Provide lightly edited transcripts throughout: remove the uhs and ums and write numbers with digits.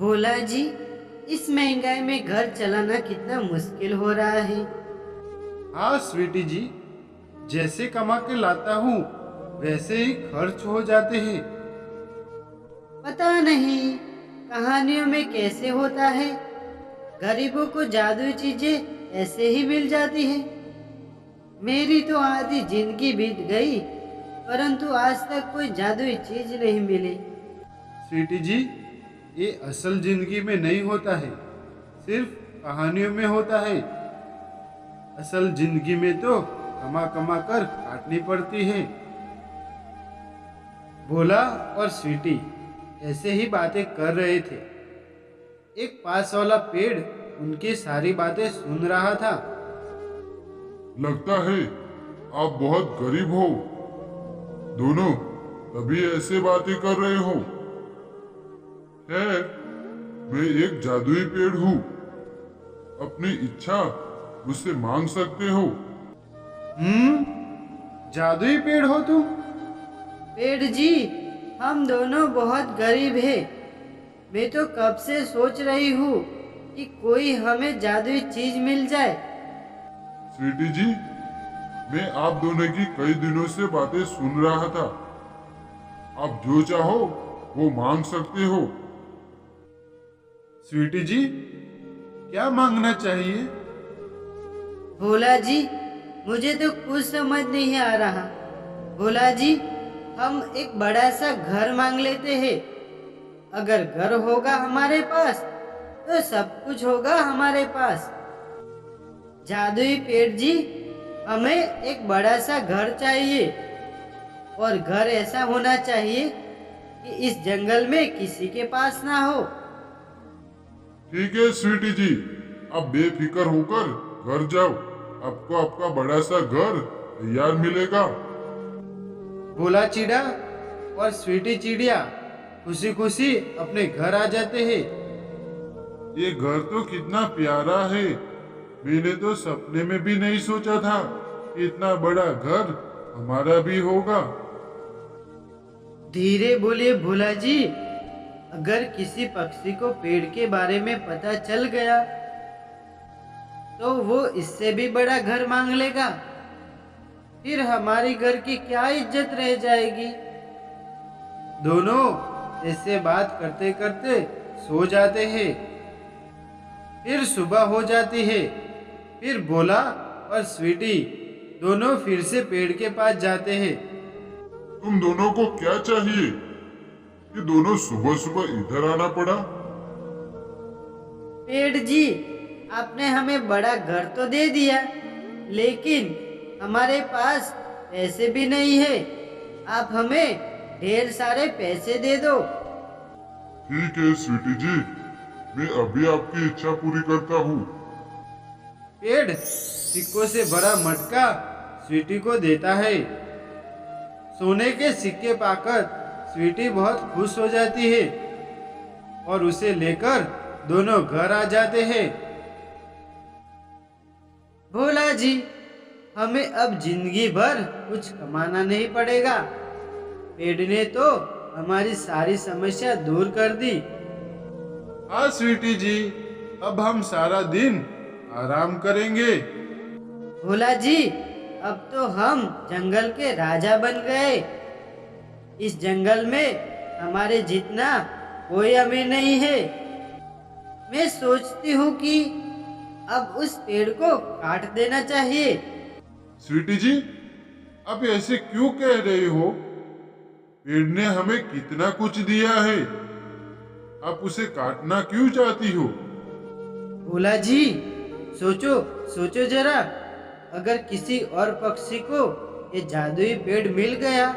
भोला जी, इस महंगाई में घर चलाना कितना मुश्किल हो रहा है। हाँ स्वीटी जी, जैसे कमा के लाता हूँ वैसे ही खर्च हो जाते हैं। पता नहीं कहानियों में कैसे होता है, गरीबों को जादुई चीजें ऐसे ही मिल जाती है। मेरी तो आधी जिंदगी बीत गई, परंतु आज तक कोई जादुई चीज नहीं मिली। स्वीटी जी, ये असल जिंदगी में नहीं होता है, सिर्फ कहानियों में होता है। असल जिंदगी में तो कमा कमा कर काटनी पड़ती है। भोला और स्वीटी ऐसे ही बातें कर रहे थे। एक पास वाला पेड़ उनकी सारी बातें सुन रहा था। लगता है आप बहुत गरीब हो दोनों, तभी ऐसे बातें कर रहे हो। खैर, मैं एक जादुई पेड़ हूँ, अपनी इच्छा मुझसे मांग सकते हो। जादुई पेड़ हो तुम? पेड़ जी, हम दोनों बहुत गरीब हैं। मैं तो कब से सोच रही हूँ कि कोई हमें जादुई चीज मिल जाए। स्वीटी जी, मैं आप दोनों की कई दिनों से बातें सुन रहा था। आप जो चाहो वो मांग सकते हो। स्वीटी जी, क्या मांगना चाहिए? भोला जी, मुझे तो कुछ समझ नहीं आ रहा। भोला जी, हम एक बड़ा सा घर मांग लेते हैं। अगर घर होगा हमारे पास तो सब कुछ होगा हमारे पास। जादुई पेड़ जी, हमें एक बड़ा सा घर चाहिए, और घर ऐसा होना चाहिए कि इस जंगल में किसी के पास ना हो। ठीक है स्वीटी जी, आप बेफिक्र होकर घर जाओ। आपको आपका बड़ा सा घर तैयार मिलेगा। भोला चिड़ा और स्वीटी चिड़िया खुशी खुशी अपने घर आ जाते हैं। ये घर तो कितना प्यारा है। मैंने तो सपने में भी नहीं सोचा था कि इतना बड़ा घर हमारा भी होगा। धीरे बोलिए भोला जी, अगर किसी पक्षी को पेड़ के बारे में पता चल गया तो वो इससे भी बड़ा घर मांग लेगा। फिर हमारी घर की क्या इज्जत रह जाएगी। दोनों ऐसे बात करते करते सो जाते हैं। फिर सुबह हो जाती है। फिर भोला और स्वीटी दोनों फिर से पेड़ के पास जाते हैं। तुम दोनों को क्या चाहिए कि दोनों सुबह सुबह इधर आना पड़ा? पेड़ जी, आपने हमें बड़ा घर तो दे दिया, लेकिन हमारे पास पैसे भी नहीं है। आप हमें ढेर सारे पैसे दे दो। ठीक है स्वीटी जी, मैं अभी आपकी इच्छा पूरी करता हूँ। पेड़ सिक्कों से भरा मटका स्वीटी को देता है। सोने के सिक्के पाकर स्वीटी बहुत खुश हो जाती है और उसे लेकर दोनों घर आ जाते हैं। भोला जी, हमें अब जिंदगी भर कुछ कमाना नहीं पड़ेगा। पेड़ ने तो हमारी सारी समस्या दूर कर दी। हाँ स्वीटी जी, अब हम सारा दिन आराम करेंगे। भोला जी, अब तो हम जंगल के राजा बन गए। इस जंगल में हमारे जितना कोई अमीर नहीं है। मैं सोचती हूँ कि अब उस पेड़ को काट देना चाहिए। स्वीटी जी, आप ऐसे क्यों कह रहे हो? पेड़ ने हमें कितना कुछ दिया है, आप उसे काटना क्यों चाहती हो? भोला जी, सोचो सोचो जरा, अगर किसी और पक्षी को ये जादुई पेड़ मिल गया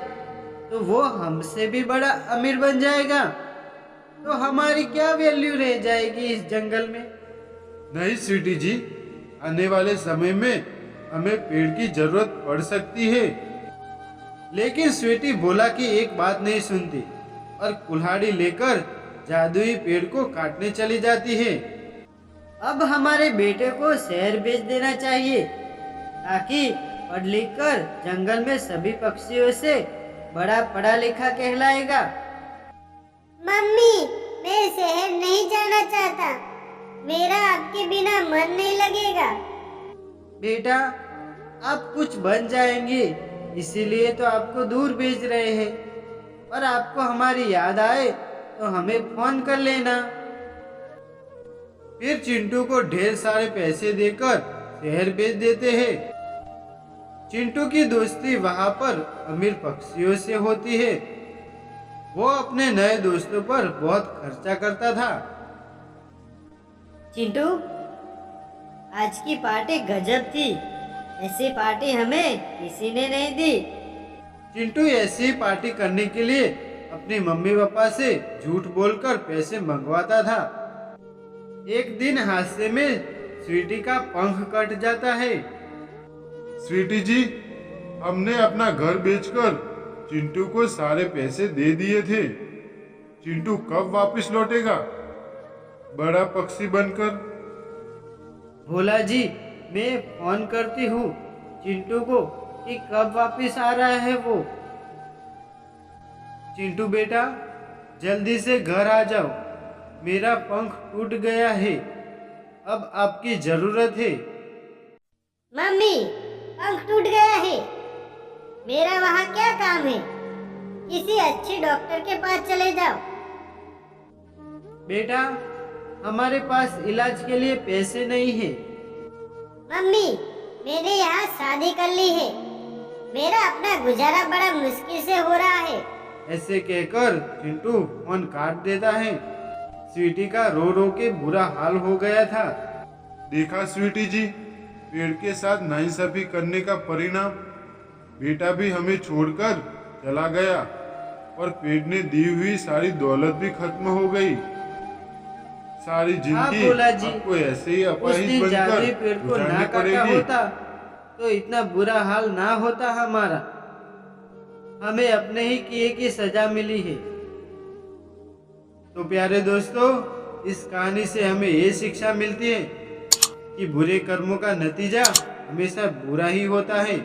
तो वो हमसे भी बड़ा अमीर बन जाएगा। तो हमारी क्या वैल्यू रह जाएगी इस जंगल में। नहीं स्वीटी जी, आने वाले समय में हमें पेड़ की जरूरत पड़ सकती है। लेकिन स्वीटी भोला की एक बात नहीं सुनती और कुल्हाड़ी लेकर जादुई पेड़ को काटने चली जाती है। अब हमारे बेटे को शहर भेज देना चाहिए, ताकि पढ़ लिख कर जंगल में सभी पक्षियों से बड़ा पढ़ा लिखा कहलाएगा। मम्मी, मैं शहर नहीं जा रहना चाहता। मेरा आपके बिना मन नहीं लगेगा। बेटा, आप कुछ बन जाएंगे, इसीलिए तो आपको दूर भेज रहे हैं। और आपको हमारी याद आए तो हमें फोन कर लेना। फिर चिंटू को ढेर सारे पैसे देकर शहर भेज देते हैं। चिंटू की दोस्ती वहां पर अमीर पक्षियों से होती है। वो अपने नए दोस्तों पर बहुत खर्चा करता था। चिंटू, आज की पार्टी गजब थी। ऐसी पार्टी हमें किसी ने नहीं दी। चिंटू ऐसी पार्टी करने के लिए अपनी मम्मी पापा से झूठ बोलकर पैसे मंगवाता था। एक दिन हादसे में स्वीटी का पंख कट जाता है। स्वीटी जी, हमने अपना घर बेचकर चिंटू को सारे पैसे दे दिए थे। चिंटू कब वापस लौटेगा बड़ा पक्षी बनकर? भोला जी, मैं फोन करती हूँ चिंटू को कि कब वापस आ रहा है वो। चिंटू बेटा, जल्दी से घर आ जाओ। मेरा पंख टूट गया है, अब आपकी जरूरत है। मम्मी, पंख टूट गया है। मेरा वहाँ क्या काम है? किसी अच्छे डॉक्टर के पास चले जाओ। बेटा, हमारे पास इलाज के लिए पैसे नहीं है। मम्मी, मैंने यहाँ शादी कर ली है। मेरा अपना गुजारा बड़ा मुश्किल से हो रहा है। ऐसे कहकर चिंटू फोन काट देता है। स्वीटी का रो रो के बुरा हाल हो गया था। देखा स्वीटी जी, पेड़ के साथ नाइंसाफी करने का परिणाम। बेटा भी हमें छोड़कर चला गया और पेड़ ने दी हुई सारी दौलत भी खत्म हो गई। सारी हाँ जिंदगी भोला जी, आपको ऐसे ही उस अपाहिज दिन जादुई बनकर पेड़ को गुजारनी ना काटा पड़ेगी। होता तो इतना बुरा हाल ना होता हमारा। हमें अपने ही किए की सजा मिली है। तो प्यारे दोस्तों, इस कहानी से हमें ये शिक्षा मिलती है कि बुरे कर्मों का नतीजा हमेशा बुरा ही होता है।